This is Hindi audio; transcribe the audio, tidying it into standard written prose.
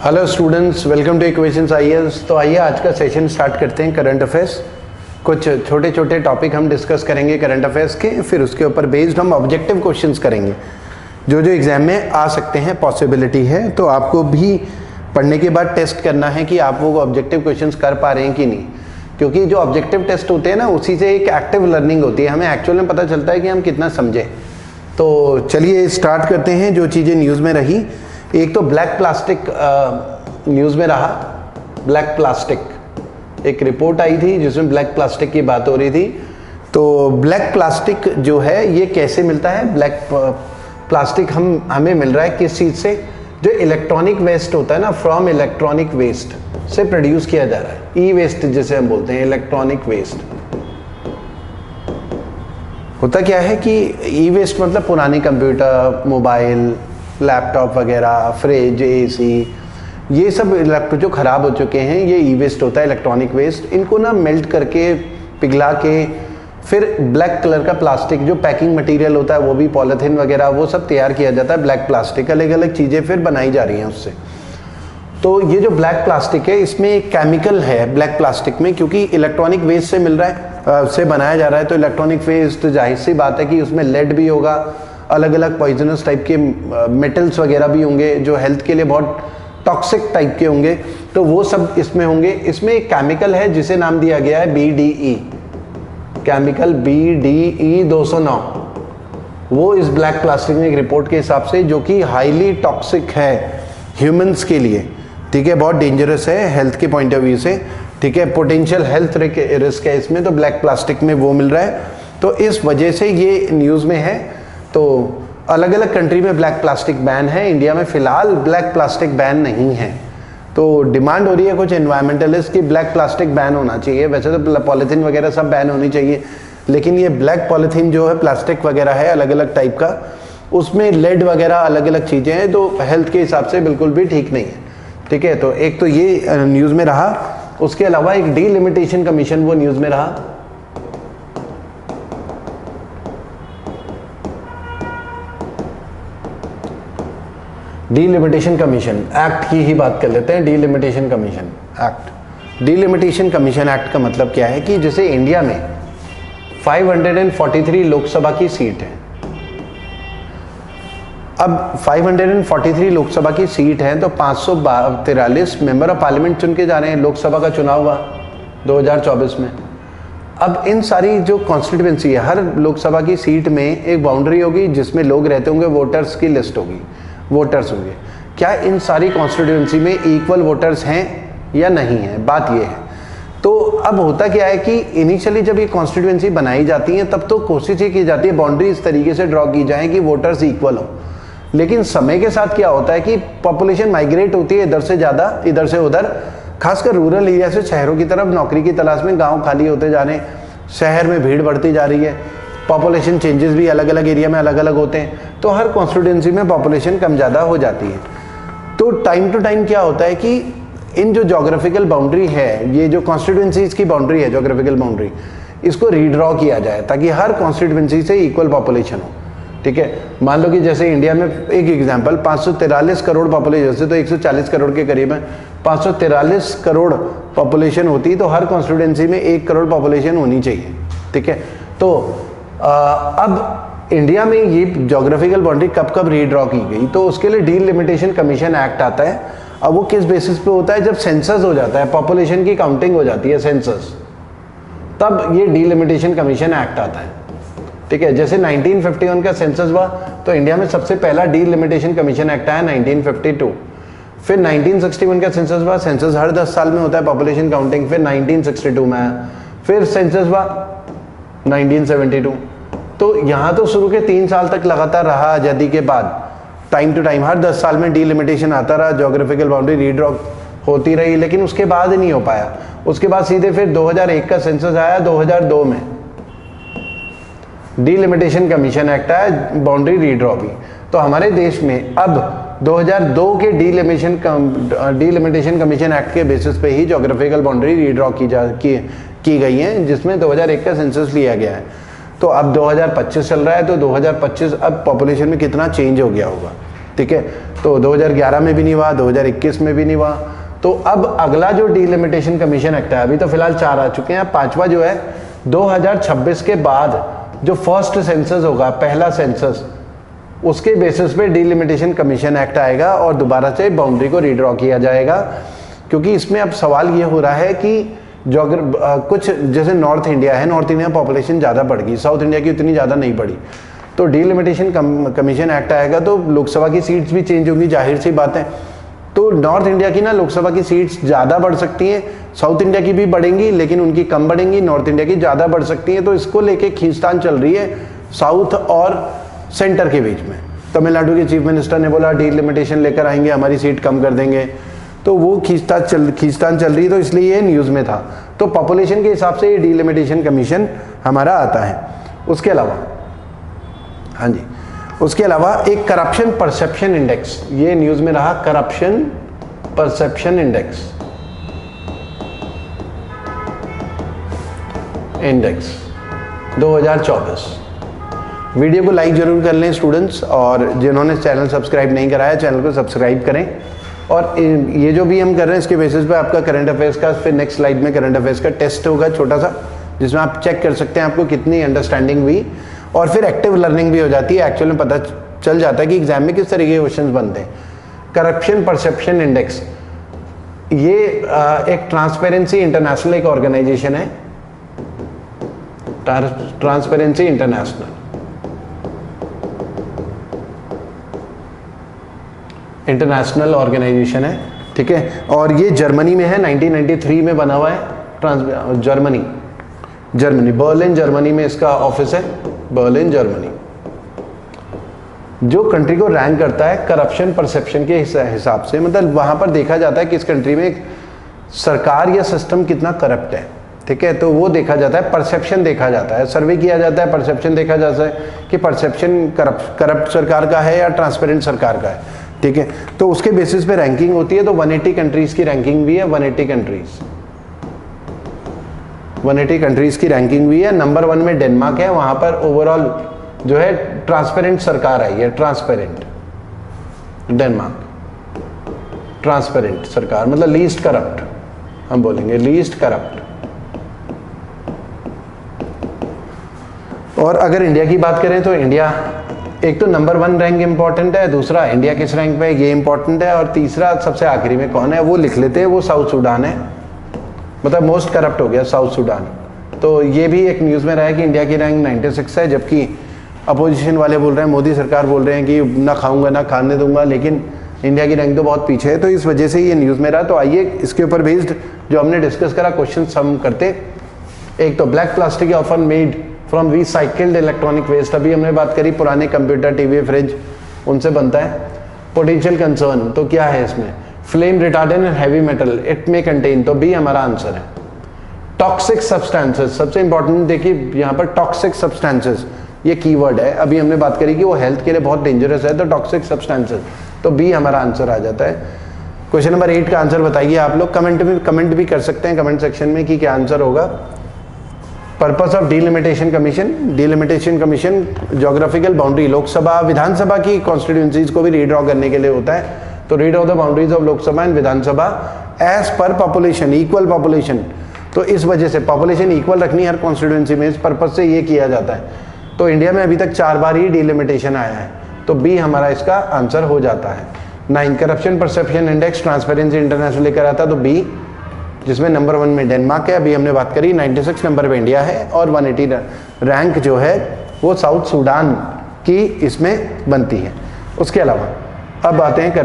Hello students, welcome two equations IAS. तो आइए आज का सेशन स्टार्ट करते हैं। करंट अफेयर्स, कुछ छोटे छोटे टॉपिक हम डिस्कस करेंगे करंट अफेयर्स के, फिर उसके ऊपर बेस्ड हम ऑब्जेक्टिव क्वेश्चंस करेंगे जो एग्जाम में आ सकते हैं, पॉसिबिलिटी है। तो आपको भी पढ़ने के बाद टेस्ट करना है कि आप वो ऑब्जेक्टिव क्वेश्चंस कर पा रहे हैं कि नहीं, क्योंकि जो ऑब्जेक्टिव टेस्ट होते हैं ना, उसी से एक एक्टिव लर्निंग होती है, हमें एक्चुअल में पता चलता है कि हम कितना समझे। तो चलिए स्टार्ट करते हैं। जो चीज़ें न्यूज़ में रही, एक तो ब्लैक प्लास्टिक न्यूज़ में रहा। ब्लैक प्लास्टिक, एक रिपोर्ट आई थी जिसमें ब्लैक प्लास्टिक की बात हो रही थी। तो ब्लैक प्लास्टिक जो है ये कैसे मिलता है? ब्लैक प्लास्टिक हमें मिल रहा है किस चीज़ से? जो इलेक्ट्रॉनिक वेस्ट होता है ना, फ्रॉम इलेक्ट्रॉनिक वेस्ट से प्रोड्यूस किया जा रहा है। ई वेस्ट जिसे हम बोलते हैं, इलेक्ट्रॉनिक वेस्ट। होता क्या है कि ई वेस्ट मतलब पुराने कंप्यूटर, मोबाइल, लैपटॉप वगैरह, फ्रिज, एसी, ये सब जो ख़राब हो चुके हैं, ये ई वेस्ट होता है, इलेक्ट्रॉनिक वेस्ट। इनको ना मेल्ट करके, पिघला के, फिर ब्लैक कलर का प्लास्टिक, जो पैकिंग मटेरियल होता है, वो भी पॉलीथीन वगैरह, वो सब तैयार किया जाता है। ब्लैक प्लास्टिक, अलग अलग चीज़ें फिर बनाई जा रही हैं उससे। तो ये जो ब्लैक प्लास्टिक है, इसमें एक केमिकल है ब्लैक प्लास्टिक में, क्योंकि इलेक्ट्रॉनिक वेस्ट से मिल रहा है, से बनाया जा रहा है। तो इलेक्ट्रॉनिक वेस्ट, जाहिर सी बात है कि उसमें लेड भी होगा, अलग अलग पॉइजनस टाइप के मेटल्स वगैरह भी होंगे जो हेल्थ के लिए बहुत टॉक्सिक टाइप के होंगे। तो वो सब इसमें होंगे। इसमें एक केमिकल है जिसे नाम दिया गया है BDE, केमिकल BDE 209। वो इस ब्लैक प्लास्टिक में एक रिपोर्ट के हिसाब से, जो कि हाईली टॉक्सिक है ह्यूमंस के लिए, ठीक है, बहुत डेंजरस है हेल्थ के पॉइंट ऑफ व्यू से, ठीक है, पोटेंशियल हेल्थ रिस्क है इसमें। तो ब्लैक प्लास्टिक में वो मिल रहा है, तो इस वजह से ये न्यूज़ में है। तो अलग अलग कंट्री में ब्लैक प्लास्टिक बैन है, इंडिया में फिलहाल ब्लैक प्लास्टिक बैन नहीं है। तो डिमांड हो रही है कुछ एनवायरमेंटलिस्ट की ब्लैक प्लास्टिक बैन होना चाहिए। वैसे तो पॉलीथीन वगैरह सब बैन होनी चाहिए, लेकिन ये ब्लैक पॉलीथीन जो है, प्लास्टिक वगैरह है अलग अलग टाइप का, उसमें लेड वगैरह अलग अलग चीज़ें हैं, तो हेल्थ के हिसाब से बिल्कुल भी ठीक नहीं है, ठीक है। तो एक तो ये न्यूज़ में रहा। उसके अलावा एक डीलिमिटेशन कमीशन वो न्यूज़ में रहा। डीलिमिटेशन कमीशन एक्ट की ही बात कर लेते हैं। Delimitation commission act, delimitation commission act का मतलब क्या है कि जैसे इंडिया में 543 लोकसभा की सीट है। अब 543 लोकसभा की सीट है, तो 543 मेंबर ऑफ पार्लियामेंट चुन के जा रहे हैं। लोकसभा का चुनाव हुआ 2024 में। अब इन सारी जो कॉन्स्टिट्यूएंसी है, हर लोकसभा की सीट में एक बाउंड्री होगी जिसमें लोग रहते होंगे, वोटर्स की लिस्ट होगी, वोटर्स होंगे। क्या इन सारी कॉन्स्टिट्यूएंसी में इक्वल वोटर्स हैं या नहीं है? बात ये है। तो अब होता क्या है कि इनिशियली जब ये कॉन्स्टिट्यूएंसी बनाई जाती है, तब तो कोशिश ये की जाती है बाउंड्री इस तरीके से ड्रॉ की जाए कि वोटर्स इक्वल हो। लेकिन समय के साथ क्या होता है कि पॉपुलेशन माइग्रेट होती है, इधर से ज़्यादा, इधर से उधर, खासकर रूरल एरिया से शहरों की तरफ नौकरी की तलाश में। गाँव खाली होते जा रहे हैं, शहर में भीड़ बढ़ती जा रही है, पॉपुलेशन चेंजेस भी अलग अलग एरिया में अलग अलग होते हैं, तो हर कॉन्स्टिट्यूएंसी में पॉपुलेशन कम ज़्यादा हो जाती है। तो टाइम टू टाइम क्या होता है कि इन जो जोग्राफिकल बाउंड्री है, ये जो कॉन्स्टिट्यूएंसीज की बाउंड्री है, जोग्राफिकल बाउंड्री, इसको रीड्रॉ किया जाए ताकि हर कॉन्स्टिट्यूएंसी से इक्वल पॉपुलेशन हो, ठीक है। मान लो कि जैसे इंडिया में एक एग्जाम्पल, 543 करोड़ पॉपुलेशन से, तो 140 करोड़ के करीब है, 543 करोड़ पॉपुलेशन होती, तो हर कॉन्स्टिट्यूएंसी में 1 करोड़ पॉपुलेशन होनी चाहिए, ठीक है। तो अब इंडिया में ये ज्योग्राफिकल बाउंड्री कब कब रीड्रॉ की गई, तो उसके लिए डीलिमिटेशन कमीशन एक्ट आता है। अब वो किस बेसिस पे होता है? जब सेंसस हो जाता है, पॉपुलेशन की काउंटिंग हो जाती है, सेंसस, तब ये डीलिमिटेशन कमीशन एक्ट आता है, ठीक है। जैसे 1951 का सेंसस हुआ, तो इंडिया में सबसे पहला डीलिमिटेशन कमीशन एक्ट आया 1952। फिर 1961 का सेंसस हुआ, सेंसस हर 10 साल में होता है, पॉपुलेशन काउंटिंग, फिर 1962 में आया। फिर सेंसस हुआ 1972। तो यहाँ तो शुरू के 3 साल तक लगातार रहा आज़ादी के बाद, टाइम टू टाइम हर 10 साल में डीलिमिटेशन आता रहा, ज्योग्राफिकल बाउंड्री रीड्रॉ होती रही, लेकिन उसके बाद नहीं हो पाया। उसके बाद सीधे फिर 2001 का सेंसस आया, 2002 में डीलिमिटेशन कमीशन एक्ट आया, बाउंड्री रीड्रॉ भी। तो हमारे देश में अब 2002 के डीलिमिटेशन कमीशन एक्ट के बेसिस पे ही ज्योग्राफिकल बाउंड्री रीड्रॉ की गई है, जिसमें 2001 का सेंसस लिया गया है। तो अब 2025 चल रहा है, तो 2025 अब पॉपुलेशन में कितना चेंज हो गया होगा, ठीक है। तो 2011 में भी नहीं हुआ, 2021 में भी नहीं हुआ। तो अब अगला जो डिलिमिटेशन कमीशन एक्ट है, अभी तो फिलहाल 4 आ चुके हैं, 5वां जो है 2026 के बाद जो फर्स्ट सेंसस होगा, पहला सेंसस, उसके बेसिस पे डिलिमिटेशन कमीशन एक्ट आएगा और दोबारा से बाउंड्री को रीड्रॉ किया जाएगा। क्योंकि इसमें अब सवाल ये हो रहा है कि कुछ जैसे नॉर्थ इंडिया है, नॉर्थ इंडिया पॉपुलेशन ज़्यादा बढ़ गई, साउथ इंडिया की उतनी ज़्यादा नहीं बढ़ी, तो डिलिमिटेशन कमीशन एक्ट आएगा तो लोकसभा की सीट्स भी चेंज होंगी, जाहिर सी बात है। तो नॉर्थ इंडिया की ना लोकसभा की सीट्स ज़्यादा बढ़ सकती हैं, साउथ इंडिया की भी बढ़ेंगी लेकिन उनकी कम बढ़ेंगी, नॉर्थ इंडिया की ज़्यादा बढ़ सकती हैं। तो इसको लेके खींचतान चल रही है साउथ और सेंटर के बीच में। तमिलनाडु के चीफ मिनिस्टर ने बोला डिलिमिटेशन लेकर आएंगे, हमारी सीट कम कर देंगे, तो वो खींचतान चल रही है, तो इसलिए ये न्यूज़ में था। तो पॉपुलेशन के हिसाब से ये डिलिमिटेशन कमीशन हमारा आता है। उसके अलावा हाँ जी, उसके अलावा एक करप्शन परसेप्शन इंडेक्स, ये न्यूज़ में रहा, करप्शन परसेप्शन इंडेक्स 2024। वीडियो को लाइक जरूर कर लें स्टूडेंट्स, और जिन्होंने चैनल सब्सक्राइब नहीं कराया चैनल को सब्सक्राइब करें। और ये जो भी हम कर रहे हैं इसके बेसिस पे आपका करंट अफेयर्स का, फिर नेक्स्ट स्लाइड में करंट अफेयर्स का टेस्ट होगा छोटा सा, जिसमें आप चेक कर सकते हैं आपको कितनी अंडरस्टैंडिंग हुई, और फिर एक्टिव लर्निंग भी हो जाती है। एक्चुअल में पता चल जाता है कि एग्जाम में किस तरीके के क्वेश्चन बनते हैं। करप्शन परसेप्शन इंडेक्स, ये एक ट्रांसपेरेंसी इंटरनेशनल एक ऑर्गेनाइजेशन है, ट्रांसपेरेंसी इंटरनेशनल ऑर्गेनाइजेशन है, ठीक है। और ये जर्मनी में है, 1993 में बना हुआ है। जर्मनी बर्लिन जर्मनी में इसका ऑफिस है, बर्लिन जर्मनी। जो कंट्री को रैंक करता है करप्शन परसेप्शन के हिसाब से, मतलब वहां पर देखा जाता है कि इस कंट्री में सरकार या सिस्टम कितना करप्ट है, ठीक है। तो वो देखा जाता है, परसेप्शन देखा जाता है, सर्वे किया जाता है, परसेप्शन देखा जाता है कि परसेप्शन करप्ट सरकार का है या ट्रांसपेरेंट सरकार का है, ठीक है। तो उसके बेसिस पे रैंकिंग होती है। तो 180 कंट्रीज की रैंकिंग भी है, 180 कंट्रीज की रैंकिंग भी है। नंबर 1 में डेनमार्क है, वहां पर ओवरऑल जो है ट्रांसपेरेंट सरकार आई है, ट्रांसपेरेंट डेनमार्क, ट्रांसपेरेंट सरकार मतलब लीस्ट करप्ट, हम बोलेंगे लीस्ट करप्ट। और अगर इंडिया की बात करें तो इंडिया एक तो नंबर 1 रैंक इंपॉर्टेंट है, दूसरा इंडिया किस रैंक पे ये इंपॉर्टेंट है, और तीसरा सबसे आखिरी में कौन है वो लिख लेते हैं, वो साउथ सूडान है, मतलब मोस्ट करप्ट हो गया साउथ सूडान। तो ये भी एक न्यूज़ में रहा है कि इंडिया की रैंक 96 है, जबकि अपोजिशन वाले बोल रहे हैं, मोदी सरकार बोल रहे हैं कि ना खाऊंगा ना खाने दूंगा, लेकिन इंडिया की रैंक तो बहुत पीछे है। तो इस वजह से ये न्यूज़ में रहा। तो आइए इसके ऊपर बेस्ड जो हमने डिस्कस करा क्वेश्चन हम करते। एक तो black plastic often made from recycled electronic waste, अभी हमने बात करी पुराने कंप्यूटर टीवी फ्रिज उनसे बनता है। पोटेंशियल कंसर्न, तो क्या है इसमें, flame retardant and heavy metal it में कंटेन, तो बी हमारा आंसर है। टॉक्सिक सब्सटेंसेस, सबसे इंपॉर्टेंट देखिए यहाँ पर टॉक्सिक सब्सटेंसेस ये कीवर्ड है, अभी हमने बात करी कि वो हेल्थ के लिए बहुत डेंजरस है, तो टॉक्सिक सब्सटेंसेस, तो बी हमारा आंसर आ जाता है। क्वेश्चन नंबर 8 का आंसर बताइए आप लोग, कमेंट भी कर सकते हैं कमेंट सेक्शन में कि क्या आंसर होगा। Purpose of delimitation commission geographical boundary, Lok Sabha Vidhan Sabha की कॉन्स्टिट्यूएंसीज को भी रीड्रॉ करने के लिए होता है। तो redraw the boundaries of Lok Sabha and Vidhan Sabha as per population, equal population, तो इस वजह से पॉपुलेशन इक्वल रखनी हर कॉन्स्टिट्यूएंसी में, इस पर्पज से ये किया जाता है। तो इंडिया में अभी तक 4 बार ही डिलिमिटेशन आया है, तो बी हमारा इसका आंसर हो जाता है। 9 corruption perception index transparency international लेकर आता, तो बी, जिसमें नंबर 1 में डेनमार्क है, अभी हमने बात करी। 96 नंबर पे इंडिया है, और 180 रैंक जो है वो साउथ सूडान की इसमें बनती है। उसके अलावा अब आते हैं